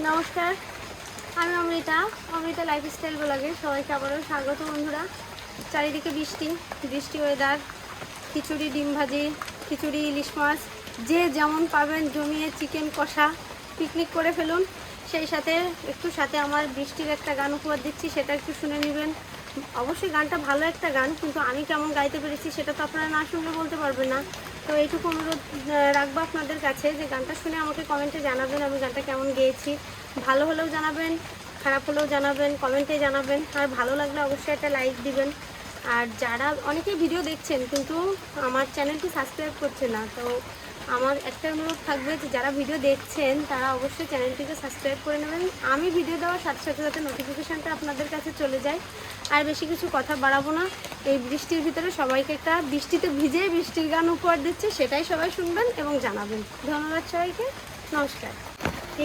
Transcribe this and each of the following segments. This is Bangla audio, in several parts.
নমস্কার, আমি অমৃতা লাইফস্টাইল ব্লগে সবাইকে আবারও স্বাগত। বন্ধুরা, চারিদিকে বৃষ্টি ওয়েদার, খিচুড়ি, ডিম ভাজি, খিচুড়ি, ইলিশ মাছ, যে যেমন পাবেন জমিয়ে চিকেন কষা, পিকনিক করে ফেলুন। সেই সাথে আমার বৃষ্টির একটা গান উপহার দিচ্ছি, সেটা একটু শুনে নেবেন। অবশ্যই গানটা ভালো একটা গান, কিন্তু আমি কেমন গাইতে পেরেছি সেটা তো আপনারা না শুনলে বলতে পারবেন না। তো এইটুকু অনুরোধ রাখবো আপনাদের কাছে যে গানটা শুনে আমাকে কমেন্টে জানাবেন আমি গানটা কেমন গেয়েছি। ভালো হলেও জানাবেন, খারাপ হলেও জানাবেন, কমেন্টে জানাবেন। আর ভালো লাগলে অবশ্যই একটা লাইক দিবেন। আর যারা অনেকেই ভিডিও দেখছেন কিন্তু আমার চ্যানেলটি সাবস্ক্রাইব করছে না, তো আমার একটা অনুরোধ থাকবে যে যারা ভিডিও দেখছেন তারা অবশ্যই চ্যানেলটিকে সাবস্ক্রাইব করে নেবেন। আমি ভিডিও দেওয়ার সাথে সাথে যাতে নোটিফিকেশানটা আপনাদের কাছে চলে যায়। আর বেশি কিছু কথা বাড়াবো না। এই বৃষ্টির ভিতরে সবাইকে একটা বৃষ্টিতে ভিজে বৃষ্টির গান উপহার দিচ্ছে, সেটাই সবাই শুনবেন এবং জানাবেন। ধন্যবাদ সবাইকে, নমস্কার।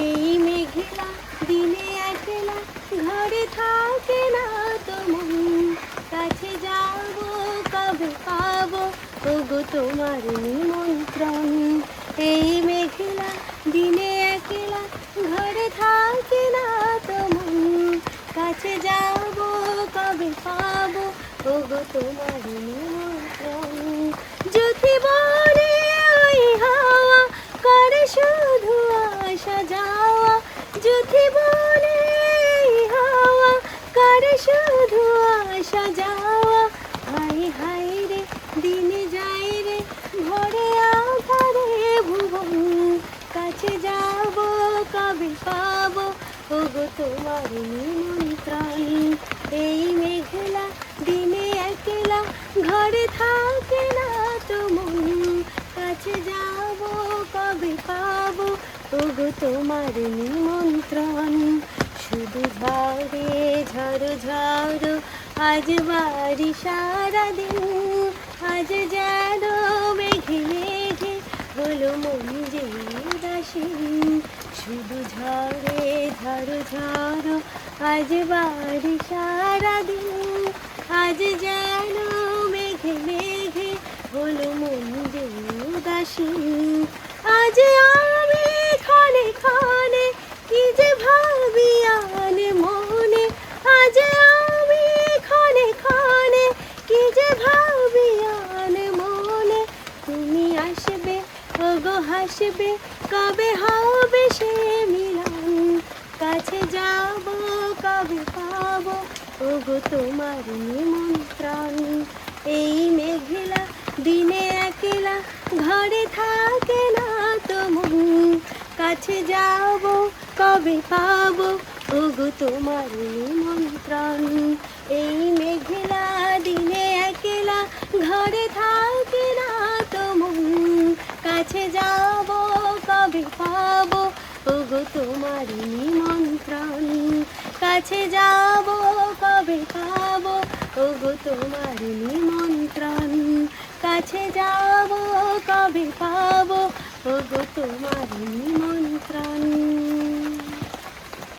এই মেঘলা দিনে একলা ঘরে থাকে না তো মন, কাছে যাব কবে পাবো ওগো তোমার নিমন্ত্রণ। এই মেঘলা দিনে একলা ঘরে থাকে না তো মন, কাছে যাব কবে পাবো ওগো তোমার নিমন্ত্রণ। যদি বলে ওই হাওয়া করে শুধু আসা যাওয়া, যদি বলে হাওয়া করে শুধু আসা যাওয়া, হাই হাই রে দিনে যাই রে ভরে আধারে ভুবন, কাছে যাব কবে পাবো ওগো তোমার নিমন্ত্রণ। এই মেঘলা দিনে একলা ঘরে থাকে না তো মন, কাছে যাব কবে পাবো ওগো তোমার নিমন্ত্রণ। শুধু ঝড়ে ঝড় ঝড় আজ বাড়ি সারাদিন, আজ যেন মেঘে মেঘে হলো মন যে উদাসীন। শুধু ঝড়ে ঝড় ঝড় আজ বাড়ি সারাদিন, আজ যেন মেঘে মেঘে হলো মন যে উদাসীন। আজ আমি ক্ষণে ক্ষণে কি যে ভাবি আনে মনে, আজ আমি ক্ষণে ক্ষণে কি যে ভাবি আনে মনে। তুমি আসবে ওগো হাসবে কবে হবে সে মিলন, কাছে যাব কবে পাবো ওগো তোমার নিমন্ত্রণ। এই মেঘলা দিনে একলা ঘরে থাকে না তো মন, কাছে যাব কবে পাবো ওগো তোমার নিমন্ত্রণ। এই মেঘলা দিনে একলা ঘরে থাকে না তো মন, কাছে যাব কবে পাবো ওগো তোমার নিমন্ত্রণ। কাছে যাব কবে পাবো ওগো তোমার নিমন্ত্রণ, কাছে যাব কবে পাবো ওগো তোমার নিমন্ত্রণ।